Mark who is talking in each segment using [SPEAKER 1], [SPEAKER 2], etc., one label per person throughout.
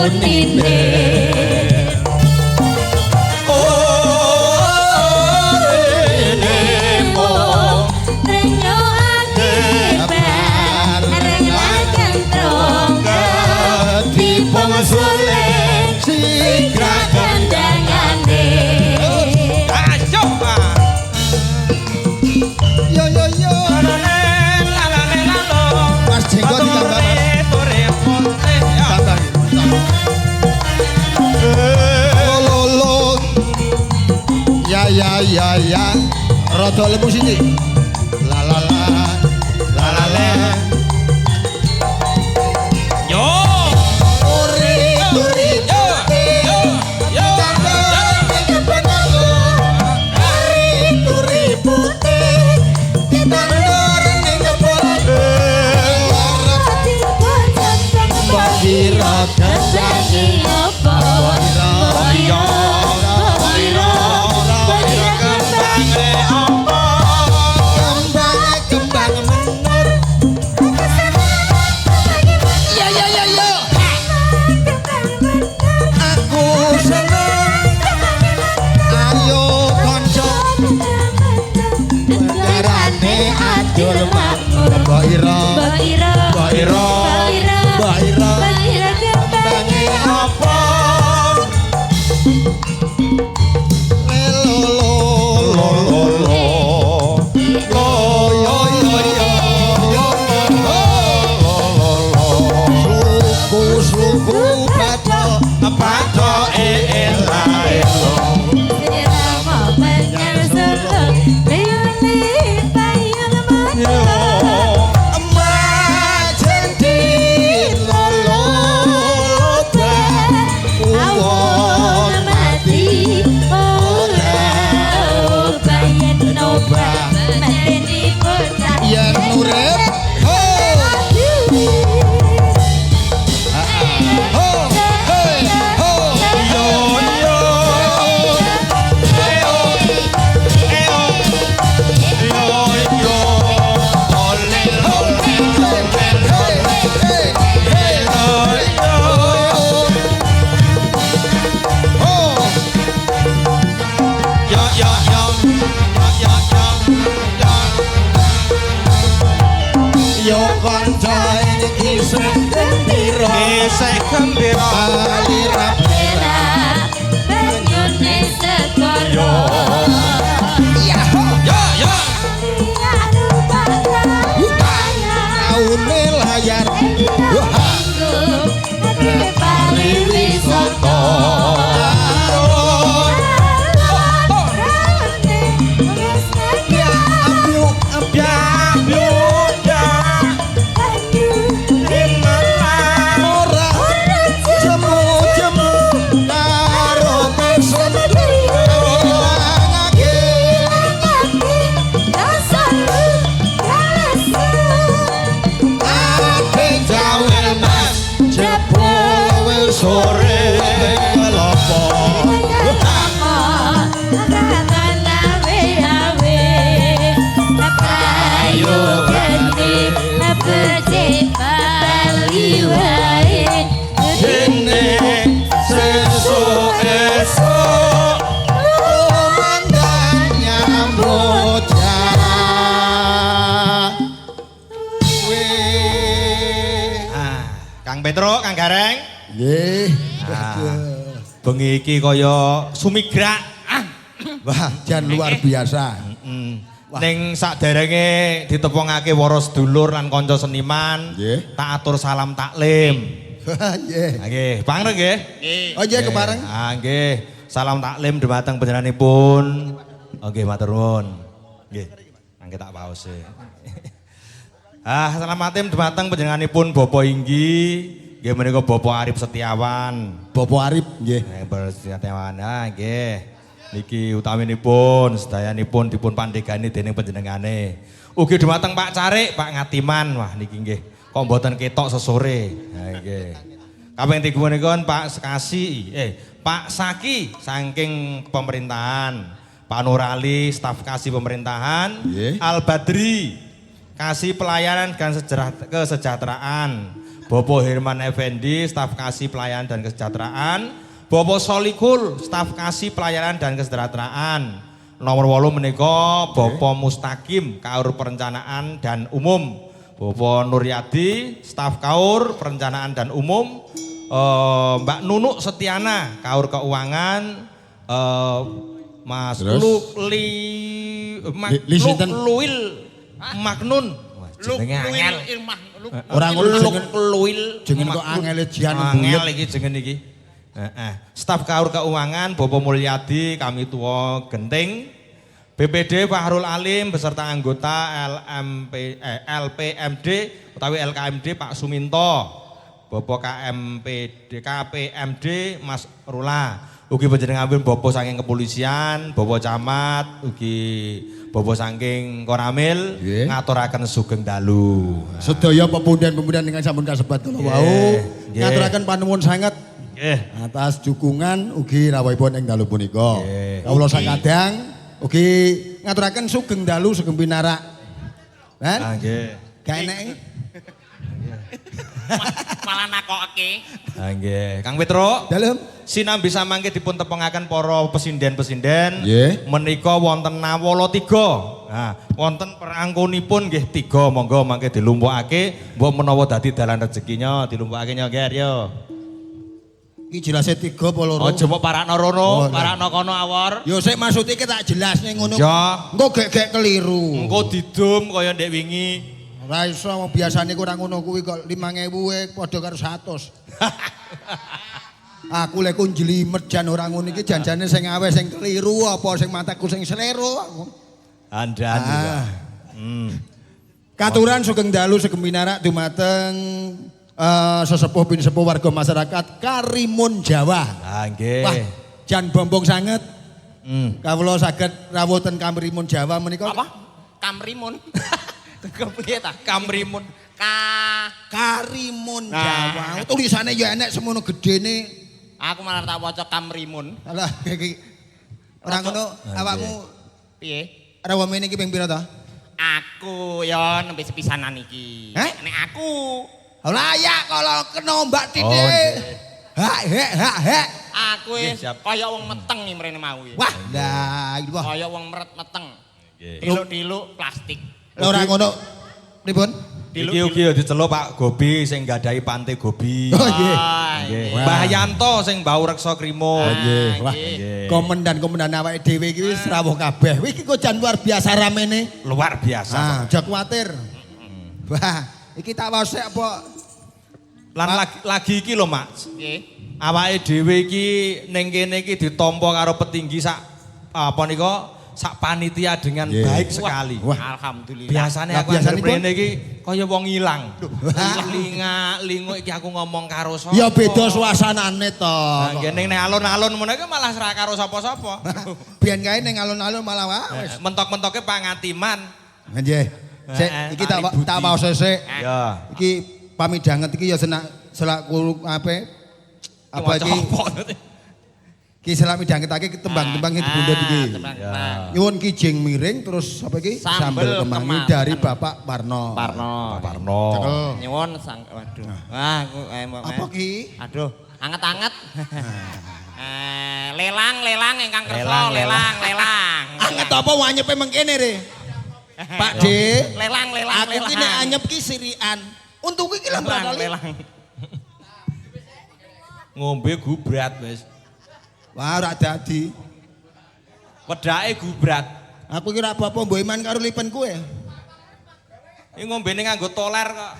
[SPEAKER 1] unine
[SPEAKER 2] Suling sigra
[SPEAKER 1] kandangane
[SPEAKER 3] ayo
[SPEAKER 2] yo yo yo Mas Jenggot ditambah lo ya rada lemu sithik la la la
[SPEAKER 3] yo Isek gembira
[SPEAKER 1] alira banyune segara
[SPEAKER 3] ya
[SPEAKER 2] taune layar
[SPEAKER 1] Bali wisata
[SPEAKER 2] sore kelopo
[SPEAKER 1] ayo ganti becik Bali wae
[SPEAKER 2] dene sesuk mandang nyambut
[SPEAKER 3] Kang Petro, Kang Gareng.
[SPEAKER 2] nggih
[SPEAKER 3] Bengi iki kaya sumigrak.
[SPEAKER 2] wah jan luar biasa
[SPEAKER 3] Ning saderenge ditepungake para sedulur lan kanca seniman,
[SPEAKER 2] nggih
[SPEAKER 3] tak atur salam taklim.
[SPEAKER 2] nggih
[SPEAKER 3] Nggih, pangreng nggih.
[SPEAKER 2] oh nggih kepareng
[SPEAKER 3] Nggih, salam taklim dhumateng panjenenganipun. Nggih, matur nuwun. Nggih. Mangke tak paus e. Salam taklim dhumateng panjenenganipun Bapak inggih, nggih menika Bapak Arif Setiawan.
[SPEAKER 2] Bapak Arif nggih
[SPEAKER 3] Setiawan. Nggih. Niki utaminipun sedayanipun dipun pandegani dening panjenengane. Ugi dhumateng Pak Carik, Pak Ngatiman. Wah niki nggih kok mboten ketok sesore. Ha nggih. Kaping 3 menika Pak Sekasi, Pak Saki saking pemerintahan. Pak Nurali staf kasih pemerintahan.
[SPEAKER 2] Nggih.
[SPEAKER 3] Al Badri Kasih Pelayanan dan Kesejahteraan. Bapak Herman Effendi, staf Kasih Pelayanan dan Kesejahteraan. Bapak Solikul, staf Kasih Pelayanan dan Kesejahteraan. Nomor 8 menika Bapak Mustaqim, Kaur Perencanaan dan Umum. Bapak Nuryadi, staf Kaur Perencanaan dan Umum. Mbak Nunuk Setiana, Kaur Keuangan. Mas Luil Magnun. Jenenge angel.
[SPEAKER 2] Ora ngono
[SPEAKER 3] Luil.
[SPEAKER 2] jeneng kok angel jian
[SPEAKER 3] Angel iki jeneng iki. Staf Kaur Keuangan Bapak Mulyadi, kami tua Genting. BPD Fahrul Alim beserta anggota LPMD utawi LKMD Pak Suminto. Bapak KPMD Mas Rula. Ugi panjenenganipun Bapak saking kepolisian, Bapak camat, ugi Bapak saking Koramil ngaturaken sugeng dalu.
[SPEAKER 2] Sedaya pemuda-pemuda ingkang sampun kasebat kula wau ngaturaken panuwun sanget atas dukungan ugi rawuhipun ing dalu punika. Kawula sakadang ugi ngaturaken sugeng dalu sugeng pinarak. Kan?
[SPEAKER 3] Nggih.
[SPEAKER 2] Gak enek.
[SPEAKER 4] Malah nakoke.
[SPEAKER 3] Nggih, Kang Petro.
[SPEAKER 2] Dalem.
[SPEAKER 3] Sinambi samangke dipun tepengaken para pesinden-pesinden
[SPEAKER 2] Nggih.
[SPEAKER 3] menika wonten nawala 3. Nah, wonten perangkunipun nggih 3, monggo mangke dilumpukake, mbok menawa dadi dalan rezekinya dilumpukake nggih yo.
[SPEAKER 2] Iki jelase 3 apa 2?
[SPEAKER 3] Aja mbok parakno rono, parakno kono awor.
[SPEAKER 2] Yo sik maksud iki tak jelasne ngono.
[SPEAKER 3] Ya.
[SPEAKER 2] Engko gek-gek keliru.
[SPEAKER 3] Engko didum kaya ndek wingi.
[SPEAKER 2] Ora iso biasane ora ngono kuwi kok 5.000 padha karo 100. Aku lek ku njlimet jan ora ngono iki janjane sing aweh sing keliru apa sing mataku sing slero.
[SPEAKER 3] Andan juga.
[SPEAKER 2] Katuran sugeng dalu sugeng pinarak dumateng sesepuh bin sepuh warga masyarakat Karimun Jawa.
[SPEAKER 3] Ah nggih.
[SPEAKER 2] Wah, jan bombong sanget. Kawula saged rawuh ten Karimun Jawa menika.
[SPEAKER 4] Apa? Kamrimun. Kepiye ta?
[SPEAKER 3] Kamrimun.
[SPEAKER 2] Karimun Jawa. Tulisane ya enek semono gedene.
[SPEAKER 4] Aku malah tak waca Kamrimun.
[SPEAKER 2] Alah iki ora ngono awakmu
[SPEAKER 4] Piye?
[SPEAKER 2] rawuh mene iki ping pira ta?
[SPEAKER 4] Aku ya nembe sepisanan iki. Nek aku
[SPEAKER 2] Lah ya kalau kena mbak titik. Hak.
[SPEAKER 4] Aku kaya wong meteng iki mrene mau.
[SPEAKER 2] Wah, lah iki wah.
[SPEAKER 4] Kaya wong meret meteng. Diluk-diluk plastik.
[SPEAKER 2] Lah ora ngono. Pripun?
[SPEAKER 3] Iki ugi diceluk Pak Gobi sing nggadahi Pantai Gobi.
[SPEAKER 2] Oh nggih.
[SPEAKER 3] Nggih. Mbah Yanto sing bau reksa krimo.
[SPEAKER 2] Nggih. Wah. Komandan awake dhewe iki wis rawuh kabeh. Iki kok jan luar biasa ramene.
[SPEAKER 3] Luar biasa.
[SPEAKER 2] Ah, aja kuwatir. Wah, iki tak wae apa?
[SPEAKER 3] Lan lagi iki lho, Mas.
[SPEAKER 4] Nggih.
[SPEAKER 3] Awake dhewe iki ning kene iki ditampa karo petinggi sak apa nika sak panitia dengan baik sekali.
[SPEAKER 2] Wah.
[SPEAKER 4] Alhamdulillah.
[SPEAKER 3] Biasane aku
[SPEAKER 2] Biasane
[SPEAKER 3] mrene iki kaya wong ilang. Linga iki aku ngomong karo sapa.
[SPEAKER 2] Ya beda suasanane to.
[SPEAKER 3] Nah, ning alun-alun meneh malah ora karo sapa-sapa.
[SPEAKER 2] Biyen kae ning alun-alun malah wis.
[SPEAKER 3] Mentok-mentoke pangatiman.
[SPEAKER 2] Nggih. Sik iki tak waos sik.
[SPEAKER 3] Ya.
[SPEAKER 2] Iki pamidanget iki ya selaku apa iki? Ki selak midhangetake tembang-tembang iki dibundut iki. Nyuwun kijing miring terus apa iki? Sambel kemangi dari Bapak Parno.
[SPEAKER 3] Parno.
[SPEAKER 4] Nyuwun waduh. Wah, aku
[SPEAKER 2] Apa ki?
[SPEAKER 4] Aduh, anget-anget. Lelang ingkang kersa, lelang.
[SPEAKER 2] Anget apa wanyepe mengkene re? Pak D.
[SPEAKER 4] Lelang.
[SPEAKER 2] Aku ki nek anyep ki sirian. Untuk iki lho
[SPEAKER 4] lelang.
[SPEAKER 3] Ngombe gubrat wis.
[SPEAKER 2] Wah, ora dadi.
[SPEAKER 3] Wedake gubrat.
[SPEAKER 2] Aku kira apa-apa mbok iman karo lipen kowe.
[SPEAKER 3] Iki ngombene nganggo toler kok.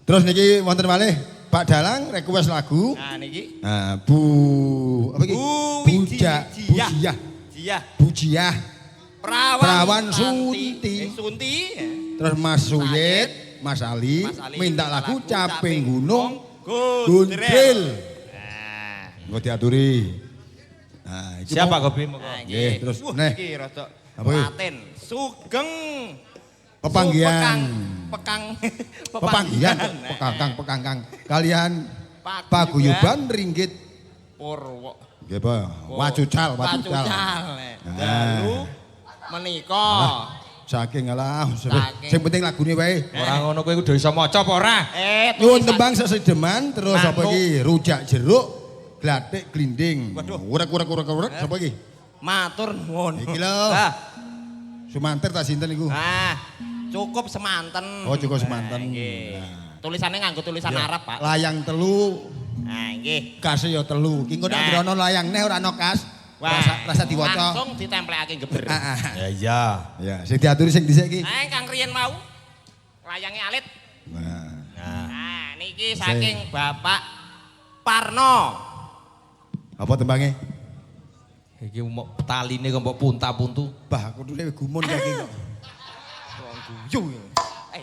[SPEAKER 2] Terus niki wonten malih Pak Dalang request lagu.
[SPEAKER 4] Nah niki.
[SPEAKER 2] Nah, apa iki? Bujiah. Perawan Sunti. Terus Mas Suyit, Mas Ali minta lagu Caping Gunung Guntril. Engko diaturi. Nah, iki
[SPEAKER 3] Siapa Gobi?
[SPEAKER 2] Nggih, terus neh.
[SPEAKER 4] Iki rada
[SPEAKER 2] Apa iki?
[SPEAKER 4] Latin. Sugeng
[SPEAKER 2] Pepanggian.
[SPEAKER 4] Pepanggian.
[SPEAKER 2] Pekangkang. Kalian paguyuban ringgit
[SPEAKER 4] Purwo.
[SPEAKER 2] nggih apa? Wacucal.
[SPEAKER 4] Dalu menika
[SPEAKER 2] Saking alah.
[SPEAKER 4] Saking.
[SPEAKER 2] Sing penting lagune wae.
[SPEAKER 3] Ora ngono kowe kudu iso maca apa ora?
[SPEAKER 2] Nyuwun tembang sesedeman terus apa
[SPEAKER 4] Manuk.
[SPEAKER 2] iki? Rujak jeruk, glathik glinding.
[SPEAKER 4] Waduh.
[SPEAKER 2] Urek sapa iki?
[SPEAKER 4] Matur nuwun.
[SPEAKER 2] Iki lho.
[SPEAKER 4] Ah,
[SPEAKER 2] Sumanter ta sinten iku?
[SPEAKER 4] cukup semanten.
[SPEAKER 2] Oh, cukup semanten.
[SPEAKER 4] Nggih.
[SPEAKER 2] Nah.
[SPEAKER 4] Tulisannya nganggo tulisan Arab, Pak.
[SPEAKER 2] Layang telu,
[SPEAKER 4] Nah, nggih.
[SPEAKER 2] kase ya telu. Ki engko nek
[SPEAKER 4] Nah.
[SPEAKER 2] anggere ana layang neh ora ana kas.
[SPEAKER 4] Wah,
[SPEAKER 2] Rasa diwaca.
[SPEAKER 4] langsung ditemplekake geber.
[SPEAKER 3] Ya iya.
[SPEAKER 2] Ya, sing diaturi sing dhisik iki.
[SPEAKER 4] Nah, Kang riyen mau layange alit.
[SPEAKER 2] Nah.
[SPEAKER 4] Nah, niki saking Bapak Parno.
[SPEAKER 2] Apa tembange?
[SPEAKER 3] Iki mau taline kok mbok punta-puntu.
[SPEAKER 2] Bah, aku dulu gumun kaki kok.
[SPEAKER 4] Guyu.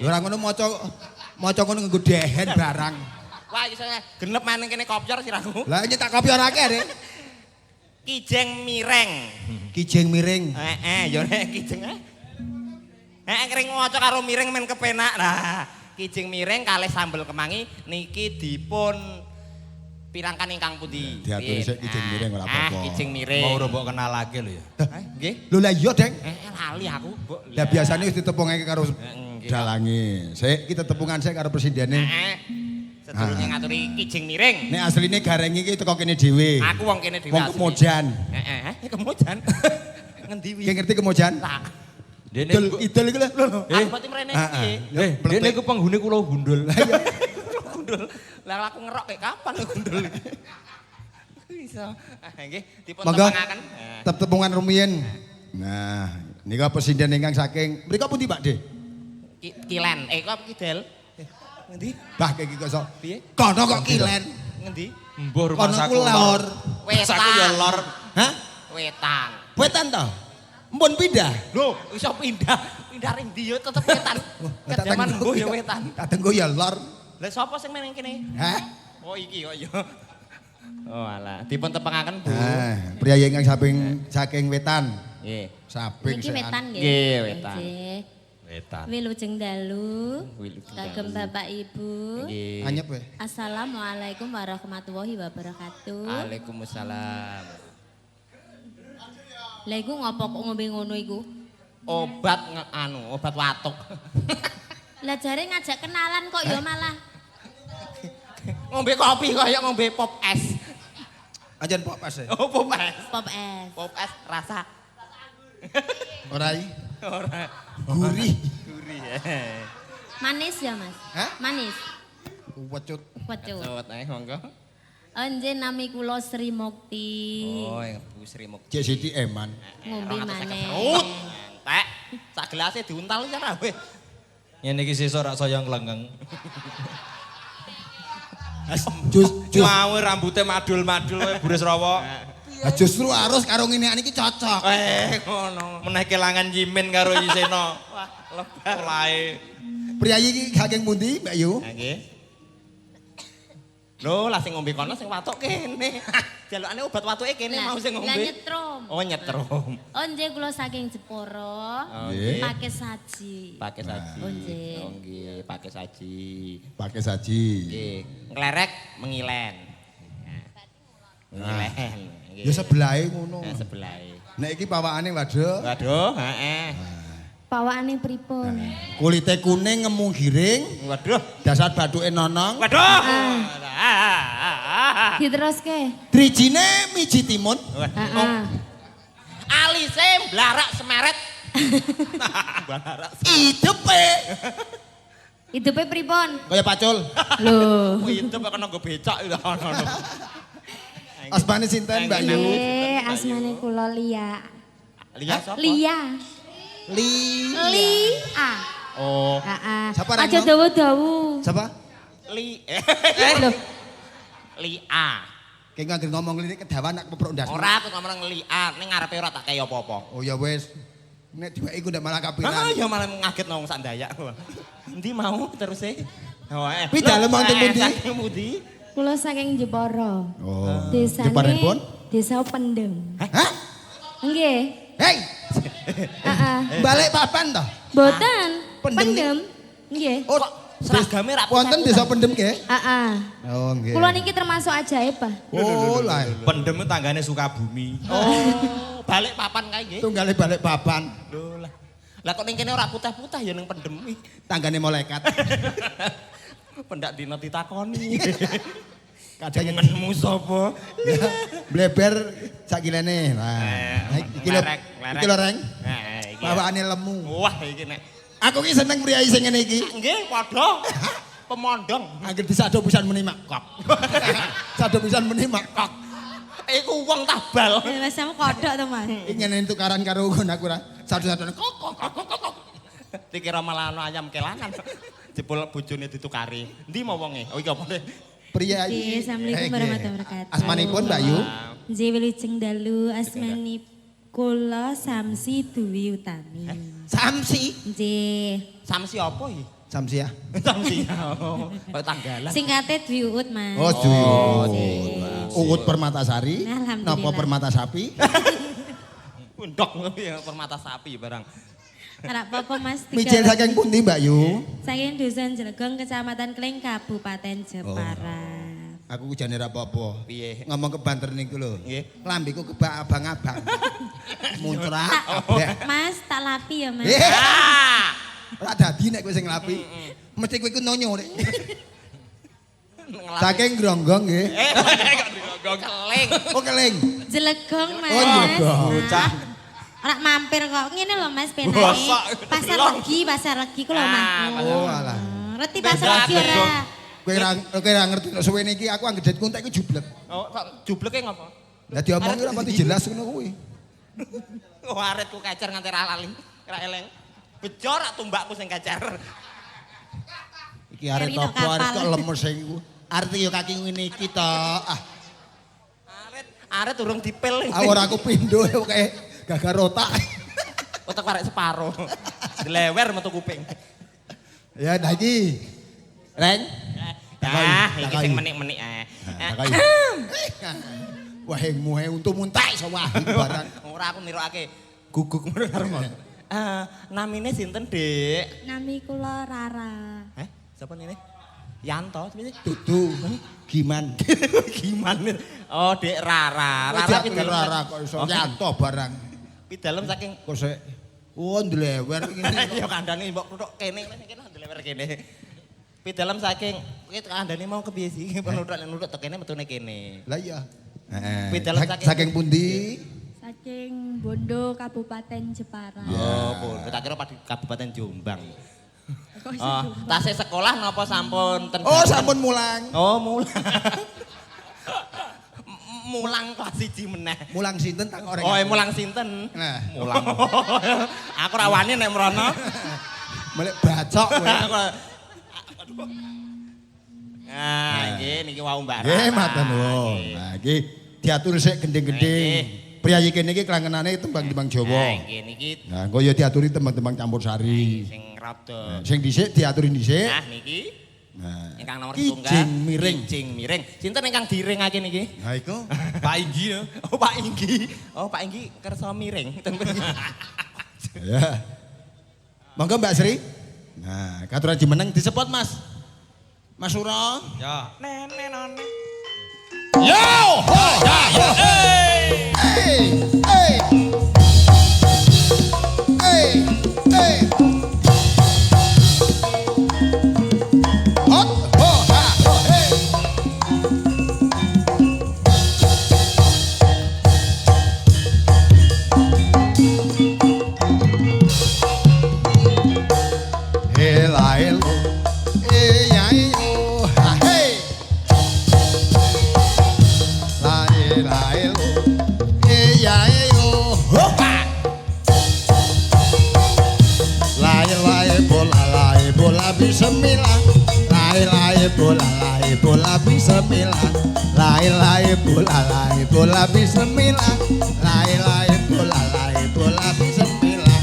[SPEAKER 2] Ya ora ngono maca ngono nggo dehen barang.
[SPEAKER 4] Wah, iki saya genep maning kene kopyor siraku.
[SPEAKER 2] Lah nyetak kopi ora akeh, Rek.
[SPEAKER 4] Kijeng mireng.
[SPEAKER 2] Kijeng miring.
[SPEAKER 4] Ya nek kijeng kering maca karo miring men kepenak. Nah, kijeng mireng kalih sambel kemangi niki dipun pirangkan ingkang pundi?
[SPEAKER 2] Diaturi sik kijeng mireng ora apa-apa.
[SPEAKER 4] Kijeng mireng.
[SPEAKER 3] Mau ora mbok kenalake lho ya.
[SPEAKER 4] Nggih.
[SPEAKER 2] Lho lah iya, Deng.
[SPEAKER 4] Lali aku, Mbok.
[SPEAKER 2] Lah biasane wis ditepungake karo
[SPEAKER 4] Nggih.
[SPEAKER 2] dalange. Sik kita tepungan sik karo presidene.
[SPEAKER 4] Sedurunge ngaturi kijeng mireng.
[SPEAKER 2] Nek asline gareng iki teko kene dhewe.
[SPEAKER 4] Aku wong kene dhewe.
[SPEAKER 2] Wong Kemojan.
[SPEAKER 4] Kemojan. Ngendi wi?
[SPEAKER 2] Ki ngerti Kemojan?
[SPEAKER 4] Tak.
[SPEAKER 3] Dene
[SPEAKER 2] Idul iku lho.
[SPEAKER 4] Aku berarti mrene piye?
[SPEAKER 3] dene ku penghuni kula gundul.
[SPEAKER 4] Gundul. Lah aku ngerok kayak kapan gundul iki? Iso. Nggih, dipun
[SPEAKER 2] Monggo
[SPEAKER 4] tepangaken.
[SPEAKER 2] tepungan rumiyin. Nah, nika presiden ingkang saking mriko pundi, Pak De?
[SPEAKER 4] Kilen. Kok Kidel? Ngendi?
[SPEAKER 2] Bah kayak gitu sok.
[SPEAKER 4] Piye?
[SPEAKER 2] Kono kok kilen.
[SPEAKER 4] Ngendi?
[SPEAKER 3] Mbuh rumah
[SPEAKER 2] Kono ku
[SPEAKER 3] saku
[SPEAKER 2] lor.
[SPEAKER 3] Saku ya lor.
[SPEAKER 2] Hah?
[SPEAKER 4] Wetan.
[SPEAKER 2] Wetan to? Mbon pindah.
[SPEAKER 4] Lho, iso pindah. Pindah ring ndi yo tetep wetan. Kejaman mbuh ya wetan.
[SPEAKER 2] Katenggo ya lor.
[SPEAKER 4] Lah sapa sing meneng kene?
[SPEAKER 2] Hah?
[SPEAKER 4] Oh iki kok ya. Oh alah, dipun tepangaken Bu.
[SPEAKER 2] Nah, pria ingkang saking wetan.
[SPEAKER 4] Nggih.
[SPEAKER 2] Saping
[SPEAKER 1] Niki wetan nggih.
[SPEAKER 4] Nggih, wetan.
[SPEAKER 1] Nggih.
[SPEAKER 3] Wetan.
[SPEAKER 1] Wilujeng dalu.
[SPEAKER 4] Wilujeng
[SPEAKER 1] Kagem
[SPEAKER 4] dalu.
[SPEAKER 1] Bapak Ibu.
[SPEAKER 4] Nggih.
[SPEAKER 2] Anyep we.
[SPEAKER 1] Assalamualaikum warahmatullahi wabarakatuh.
[SPEAKER 4] Waalaikumsalam.
[SPEAKER 1] Lah iku ngopo kok ngombe ngono iku?
[SPEAKER 4] Obat obat watuk.
[SPEAKER 1] Lah jare ngajak kenalan kok ya malah.
[SPEAKER 4] Ngombe kopi kaya ngombe pop es.
[SPEAKER 2] Ajan pok pas e.
[SPEAKER 4] Oh, pop es.
[SPEAKER 1] Pop es.
[SPEAKER 4] Pop es rasa
[SPEAKER 2] Ora i.
[SPEAKER 4] ora
[SPEAKER 2] Gurih.
[SPEAKER 4] gurih.
[SPEAKER 1] Manis ya, Mas?
[SPEAKER 2] Hah?
[SPEAKER 1] Manis.
[SPEAKER 2] Wecut.
[SPEAKER 1] Wecut.
[SPEAKER 4] Cot monggo.
[SPEAKER 1] Nggih nami kula Sri Mukti.
[SPEAKER 4] Oh, Bu Sri Mukti.
[SPEAKER 2] Cek Siti Eman.
[SPEAKER 1] Ngombe maneh.
[SPEAKER 4] Entek. Sak gelasé diuntal ya ra weh.
[SPEAKER 3] Ngene iki sesuk rak saya nglengeng.
[SPEAKER 2] Jus
[SPEAKER 3] Mau rambutnya madul-madul kowe Buris Rawa.
[SPEAKER 2] justru harus karo ngene iki cocok.
[SPEAKER 4] Ngono.
[SPEAKER 3] Meneh kelangan Yimin karo Yiseno.
[SPEAKER 4] Wah, lebar.
[SPEAKER 3] Olahe.
[SPEAKER 2] Priyayi iki saking pundi, Mbak Yu?
[SPEAKER 4] Nggih. Lho, lah sing ngombe kono sing watuk kene. Jalukane obat watuke kene mau sing
[SPEAKER 1] Lah
[SPEAKER 4] ngombe.
[SPEAKER 1] nyetrum.
[SPEAKER 4] Oh, nyetrum.
[SPEAKER 1] Oh nggih kula saking Jepara.
[SPEAKER 2] Nggih.
[SPEAKER 1] Pakai saji.
[SPEAKER 4] Pakai saji.
[SPEAKER 1] Oh, nggih.
[SPEAKER 4] Oh, nggih, pakai saji.
[SPEAKER 2] Pakai saji.
[SPEAKER 4] Nggih, nglerek mengilen. Mengilen. Nggih.
[SPEAKER 2] Ya sebelahe ngono.
[SPEAKER 4] Nah, sebelah.
[SPEAKER 2] Nek iki pawakane waduh.
[SPEAKER 4] Waduh, heeh.
[SPEAKER 1] Pawakane pripun?
[SPEAKER 2] Kulite kuning ngemu giring,
[SPEAKER 4] Waduh.
[SPEAKER 2] dasar bathuke nonong,
[SPEAKER 4] Waduh.
[SPEAKER 1] Diteruske.
[SPEAKER 2] drijine miji timun.
[SPEAKER 1] Heeh.
[SPEAKER 4] Alise mblarak semeret. Mblarak.
[SPEAKER 2] Idepe
[SPEAKER 1] Hidupe pripun?
[SPEAKER 2] kaya pacul.
[SPEAKER 1] Lho.
[SPEAKER 4] Kuwi itu kok kena nggo becak lho.
[SPEAKER 2] Asmane sinten, Mbak Yu?
[SPEAKER 1] Asmane kula Lia.
[SPEAKER 4] Lihat sapa?
[SPEAKER 1] Lia. Lia.
[SPEAKER 4] Oh,
[SPEAKER 1] Heeh.
[SPEAKER 2] Siapa Reno?
[SPEAKER 1] Aja dawu-dawu.
[SPEAKER 2] Siapa?
[SPEAKER 1] Lho.
[SPEAKER 4] Lia.
[SPEAKER 2] Kayak nganggur ngomong lirik kedawan nak peprok ndas.
[SPEAKER 4] Ora aku ngomong Lia, ning ngarepe ora tak kaya apa-apa.
[SPEAKER 2] Oh ya wes. Nek diwaki ku ndak malah
[SPEAKER 4] Ah,
[SPEAKER 2] kapiran.
[SPEAKER 4] ya malah ngaget nang sak Dayak. Endi mau terus e? Oh,
[SPEAKER 2] Pi dalem wonten pundi?
[SPEAKER 4] Saking pundi?
[SPEAKER 1] Kula saking Jepara.
[SPEAKER 2] Oh.
[SPEAKER 1] Desane
[SPEAKER 2] Jeparenipun?
[SPEAKER 1] Desa Pendem.
[SPEAKER 2] Hah?
[SPEAKER 1] Nggih.
[SPEAKER 2] Hei,
[SPEAKER 1] Heeh.
[SPEAKER 2] balik papan toh?
[SPEAKER 1] Boten.
[SPEAKER 2] Pendem.
[SPEAKER 1] Pendem. Nggih.
[SPEAKER 2] Oh,
[SPEAKER 4] Seragame ra
[SPEAKER 2] wonten desa Pendem nggih?
[SPEAKER 1] Heeh.
[SPEAKER 2] Oh nggih.
[SPEAKER 1] Kula niki termasuk ajaib, Pak.
[SPEAKER 2] Oh lah.
[SPEAKER 3] Pendem tanggane Sukabumi.
[SPEAKER 4] Oh, balik papan kae nggih.
[SPEAKER 2] Tunggale balik papan.
[SPEAKER 4] Lho lah. Lah kok ning kene ora putih-putih ya ning pendem.
[SPEAKER 2] Tanggane malaikat.
[SPEAKER 4] Pendak dina ditakoni. Kadengenmu sapa?
[SPEAKER 2] Bleber sak kilene. Nah, iki lho. Iki lho, Reng.
[SPEAKER 4] Iki.
[SPEAKER 2] Bawaane lemu.
[SPEAKER 4] Wah, iki nek.
[SPEAKER 2] Aku ki seneng priyayi sing ngene iki.
[SPEAKER 4] Nggih, padha. Pemondong.
[SPEAKER 2] Angger disado pisan muni makok. Sado pisan muni makok.
[SPEAKER 4] Iku wong tabal.
[SPEAKER 1] Mas kamu kodok to, Mas.
[SPEAKER 2] Iki ngene tukaran karo kon aku ra. Sado-sadone kok.
[SPEAKER 4] Dikira malah ana ayam kelanan. Jebul bojone ditukari. Endi mau wonge? Oh iki apa deh?
[SPEAKER 2] Priyayi.
[SPEAKER 1] Assalamualaikum warahmatullahi wabarakatuh.
[SPEAKER 2] Asmanipun Mbak Yu?
[SPEAKER 1] Nggih wilujeng dalu asmani kula Samsi Dwi Utami.
[SPEAKER 2] Samsi.
[SPEAKER 1] Nggih.
[SPEAKER 4] Samsi apa iki?
[SPEAKER 2] Samsi ya.
[SPEAKER 4] Samsi. Kok tanggalan.
[SPEAKER 1] Singkate Dwi Uut, Mas.
[SPEAKER 2] Oh, Dwi. Uut Permatasari.
[SPEAKER 1] Alhamdulillah.
[SPEAKER 2] Napa Permata Sapi?
[SPEAKER 4] Undok ya permata sapi barang.
[SPEAKER 1] Ora apa-apa, Mas.
[SPEAKER 2] Mijil saking pundi Mbak Yu?
[SPEAKER 1] Saking Dusun Jlegong, Kecamatan Kling, Kabupaten Jepara.
[SPEAKER 2] Aku jane ra apa-apa.
[SPEAKER 4] Piye?
[SPEAKER 2] Ngomong ke banter niku lho.
[SPEAKER 4] Nggih.
[SPEAKER 2] Lambiku kebak abang-abang. Muncrat.
[SPEAKER 1] Mas, tak lapi ya, Mas.
[SPEAKER 4] Ah!
[SPEAKER 2] Ora dadi nek kowe sing nglapi. Mesti kowe iku nonyo rek. Saking Gronggong nggih.
[SPEAKER 4] Kok keling.
[SPEAKER 2] Oh keling.
[SPEAKER 1] Jlegong, Mas.
[SPEAKER 2] Oh, Jlegong.
[SPEAKER 4] Bocah.
[SPEAKER 1] Ora mampir kok. Ngene lho, Mas, penake.
[SPEAKER 4] Bosok.
[SPEAKER 1] Pasar Regi ku lho, Mas.
[SPEAKER 2] Oh alah.
[SPEAKER 1] Ngerti pasar Regi ora?
[SPEAKER 2] Kowe ra ngerti nek suwene iki aku anggere kuntek iku jublek.
[SPEAKER 4] Oh, kok jubleke ngopo?
[SPEAKER 2] Lah diomongi ora pati jelas ngono kuwi.
[SPEAKER 4] Oh, aretku kecer nganti ra lali. Ra eleng. Bejo rak tumbakku sing kecer.
[SPEAKER 2] Iki arep
[SPEAKER 1] Nyari
[SPEAKER 2] apa arep
[SPEAKER 1] kapal.
[SPEAKER 2] kok lemes sing iku. Arep yo kaki ngene iki to. Ah,
[SPEAKER 4] Aret urung dipil.
[SPEAKER 2] ora aku pindho kayak gagar otak.
[SPEAKER 4] Otak arek separo. Dilewer metu kuping.
[SPEAKER 2] Ya dah iki. Reng.
[SPEAKER 4] Ah, iki
[SPEAKER 2] takai.
[SPEAKER 4] sing menik-menik
[SPEAKER 2] Takai. Wah, muhe untu muntak sawah barang.
[SPEAKER 4] Ora aku nirokake guguk ngono karo ngono. Namine sinten, Dik?
[SPEAKER 1] Nami kula Rara.
[SPEAKER 4] Heh, sapa nene? Yanto, sepiye?
[SPEAKER 2] Dudu. Giman.
[SPEAKER 4] Gimana? Oh, Dek Rara. Rara pidalem.
[SPEAKER 2] Rara kok iso nyanto barang.
[SPEAKER 4] Pidalem saking
[SPEAKER 2] Kok sik. Oh, ndlewer ngene.
[SPEAKER 4] ya kandhane mbok kluthuk kene kene dilewer kene. Pidalem saking kuwi kandhane mau kepiye sih? Penuthuk tek kene metune kene.
[SPEAKER 2] Lah iya. Heeh.
[SPEAKER 4] Pidalem
[SPEAKER 2] Saking pundi?
[SPEAKER 1] Saking Bondo Kabupaten Jepara.
[SPEAKER 4] Oh, pun tak kira padi Kabupaten Jombang. Oh, tasih sekolah napa sampun ten
[SPEAKER 2] Oh, sampun mulang.
[SPEAKER 4] Oh, mulang. Mulang kelas 1 meneh.
[SPEAKER 2] Mulang sinten tak oreng.
[SPEAKER 4] Oh, mulang sinten?
[SPEAKER 2] Nah.
[SPEAKER 4] Mulang. Aku ra wani nek mrono.
[SPEAKER 2] Melek bacok kowe.
[SPEAKER 4] Nah, niki wau Mbak Rara.
[SPEAKER 2] Nggih, matur nuwun. Nah, iki diatur sik gending-gending. Priyayi kene iki klangenane tembang-tembang Jawa.
[SPEAKER 4] Nah, nggih niki
[SPEAKER 2] Nah, engko ya diaturi tembang-tembang campur-sari.
[SPEAKER 4] sing rada.
[SPEAKER 2] Sing dhisik diaturi dhisik.
[SPEAKER 4] Nah, niki
[SPEAKER 2] Nah,
[SPEAKER 4] ingkang nomor
[SPEAKER 2] Kijing
[SPEAKER 4] setunggal.
[SPEAKER 2] miring.
[SPEAKER 4] Kijing miring. Sinten ingkang diringake niki?
[SPEAKER 2] Nah, iku
[SPEAKER 3] Pak Inggi ya.
[SPEAKER 4] Oh, Pak Inggi. Oh, Pak Inggi kersa miring.
[SPEAKER 2] ya. Monggo Mbak Sri. Nah, katur aja meneng disepot Mas. Mas Suro.
[SPEAKER 3] Ya.
[SPEAKER 4] Nenenone.
[SPEAKER 2] Yo! Ho! Ya! Yo! Hey! Hey! Hey! Hey! Hot! Ho! Ha! Ho! Hey! Hela helo, ya yo, ha hey. La helo, ya yo, hopa. La bola bismillah. La bola bismillah. La bola bismillah. La bola bismillah.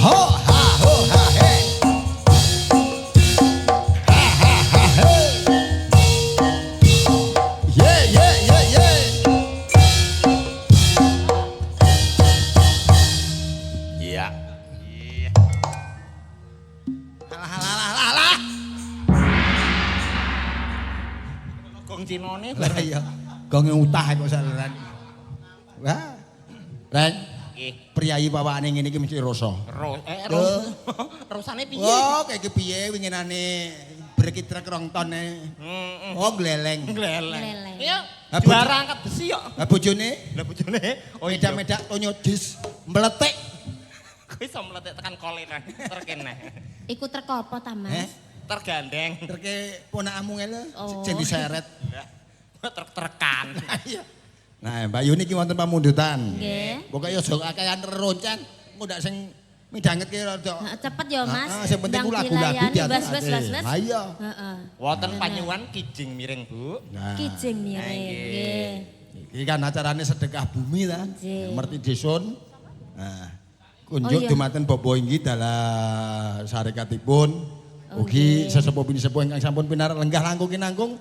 [SPEAKER 2] Ho ha ho ha hey. Ha ha ha hey. Yeah yeah yeah yeah.
[SPEAKER 3] Iya.
[SPEAKER 2] Alah.
[SPEAKER 4] Gong Cinone
[SPEAKER 2] Lah iya. Gonge utah kok saleran. Wah. Ren,
[SPEAKER 4] iki?
[SPEAKER 2] Priayi pawakane ngene iki mesti rasa.
[SPEAKER 4] Rusane piye?
[SPEAKER 2] Oh, kayak piye winginane berkitrek rong ton Oh, gleleng.
[SPEAKER 4] Gleleng. Iya,
[SPEAKER 2] Ha,
[SPEAKER 4] juara angkat besi kok.
[SPEAKER 2] Ha bojone
[SPEAKER 4] Lah bojone, oh
[SPEAKER 2] medak-medak tonyo dis meletik.
[SPEAKER 4] Kuwi iso meletik tekan kole nang terkene.
[SPEAKER 1] Iku teko apa ta, Mas?
[SPEAKER 4] Tergandeng.
[SPEAKER 2] Terke ponakmu ngene
[SPEAKER 1] Oh.
[SPEAKER 2] sing diseret.
[SPEAKER 4] Trek-trekan.
[SPEAKER 2] Iya. Nah, Mbak Yuni iki wonten pamundutan.
[SPEAKER 1] Nggih.
[SPEAKER 2] Pokoke aja akehan reroncen, engko ndak sing midanget ki rada.
[SPEAKER 1] Heeh, cepet ya, Mas.
[SPEAKER 2] Heeh, sing penting ku
[SPEAKER 1] Ndang
[SPEAKER 2] lagu-lagu
[SPEAKER 1] dilayani,
[SPEAKER 2] diaturake.
[SPEAKER 1] wes.
[SPEAKER 2] Ha iya.
[SPEAKER 1] Heeh.
[SPEAKER 4] Wonten panyuwun kijing miring, Bu.
[SPEAKER 2] Nah,
[SPEAKER 1] Kijing miring. Nggih.
[SPEAKER 2] iki kan acarane sedekah bumi ta.
[SPEAKER 1] Nggih.
[SPEAKER 2] Merti desun. Nah,
[SPEAKER 1] Oh,
[SPEAKER 2] kunjuk
[SPEAKER 1] iya.
[SPEAKER 2] dumateng Bobo inggih dalah sarekatipun. Ugi sesepuh bini sepuh ingkang sampun pinarak lenggah langkung kinangkung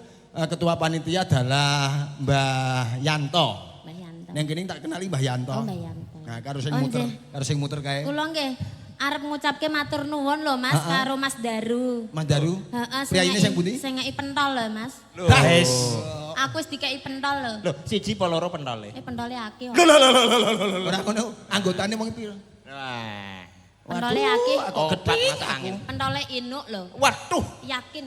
[SPEAKER 2] ketua panitia adalah Mbah Yanto.
[SPEAKER 1] Mbah Yanto.
[SPEAKER 2] Neng kene tak kenali Mbah Yanto.
[SPEAKER 1] Oh, Mbah Yanto.
[SPEAKER 2] Nah, karo sing
[SPEAKER 1] Oh,
[SPEAKER 2] muter,
[SPEAKER 1] nggih.
[SPEAKER 2] karo sing muter kae.
[SPEAKER 1] Kula nggih arep ngucapke matur nuwun lho Mas karo Mas Daru.
[SPEAKER 2] Mas Daru.
[SPEAKER 1] Heeh,
[SPEAKER 2] Priayine sing pundi?
[SPEAKER 1] Sing ngeki pentol lho, Mas.
[SPEAKER 3] Wis.
[SPEAKER 1] Aku wis dikeki pentol lho.
[SPEAKER 4] Lho, siji apa loro pentole?
[SPEAKER 1] Pentole akeh.
[SPEAKER 2] Ora ngono, anggotane mung piro?
[SPEAKER 4] Wah.
[SPEAKER 1] Pentole akeh.
[SPEAKER 4] Obat masa angin.
[SPEAKER 1] Pentole inuk lho.
[SPEAKER 4] Waduh,
[SPEAKER 1] Yakin.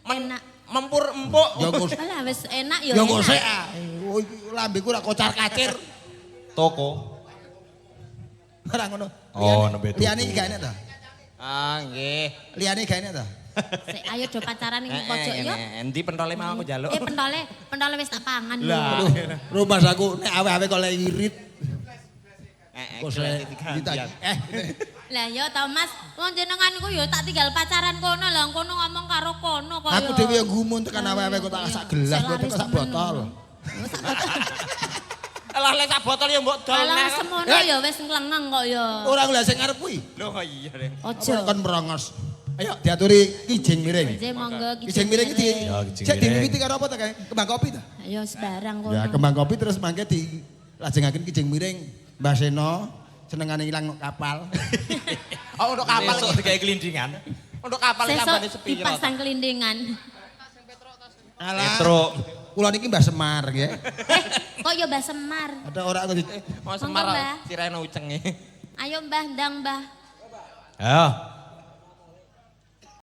[SPEAKER 1] Enak.
[SPEAKER 4] mempur empuk.
[SPEAKER 2] Ya ngos.
[SPEAKER 1] Alah wis enak ya.
[SPEAKER 2] Ya
[SPEAKER 1] enak.
[SPEAKER 2] ngosek ah. Oh, iki lambeku ora kocar-kacir.
[SPEAKER 3] Toko.
[SPEAKER 2] Ora ngono.
[SPEAKER 3] Oh, nembe tuku.
[SPEAKER 2] Liyane iki gak enak ta?
[SPEAKER 4] Ah, nggih.
[SPEAKER 2] Liyane gak enak ta?
[SPEAKER 1] Sik ayo do pacaran ning pojok yo.
[SPEAKER 4] Endi pentole mau aku njaluk?
[SPEAKER 1] Pentole wis tak pangan lho.
[SPEAKER 2] Aduh, rumah saku nek awe-awe kok lek irit. Kok saya ditanya.
[SPEAKER 1] Lah yo to Mas, wong jenengan ku yo tak tinggal pacaran kono lho, kono ngomong karo kono kok
[SPEAKER 2] Aku dhewe yo gumun tekan awe-awe kok tak sak gelas kok tak sak botol.
[SPEAKER 4] Lah lek sak botol ya mbok dol.
[SPEAKER 1] Alah semono yo wis nglengeng kok yo.
[SPEAKER 2] Ora lha sing ngarep kuwi.
[SPEAKER 4] Lho iya deh.
[SPEAKER 1] Ojo.
[SPEAKER 2] Kon merongos. Ayo diaturi kijing miring.
[SPEAKER 1] Nggih monggo
[SPEAKER 2] Kijing miring iki
[SPEAKER 3] Ya, kijing
[SPEAKER 2] sik
[SPEAKER 3] miring.
[SPEAKER 2] diwiwiti karo apa ta kae? Kembang kopi ta?
[SPEAKER 1] Ayo sebarang kono.
[SPEAKER 2] Ya kembang kopi terus mangke dilajengaken kijing miring. Mbah Seno senengane ilang kapal.
[SPEAKER 4] Oh, untuk kapal
[SPEAKER 3] Besok
[SPEAKER 4] iki.
[SPEAKER 3] dikai kelindingan.
[SPEAKER 4] Untuk kapal
[SPEAKER 1] Sesuk
[SPEAKER 4] sambane sepiro?
[SPEAKER 1] dipasang kelindingan.
[SPEAKER 2] Alah.
[SPEAKER 3] Petro.
[SPEAKER 2] Kula niki Mbah Semar nggih.
[SPEAKER 1] Kok yo Mbah Semar.
[SPEAKER 2] Ada ora aku
[SPEAKER 4] Mau
[SPEAKER 1] Monggo,
[SPEAKER 4] semar
[SPEAKER 1] Mbah.
[SPEAKER 4] sirene ucenge.
[SPEAKER 1] Ayo Mbah ndang Mbah.
[SPEAKER 3] Ya.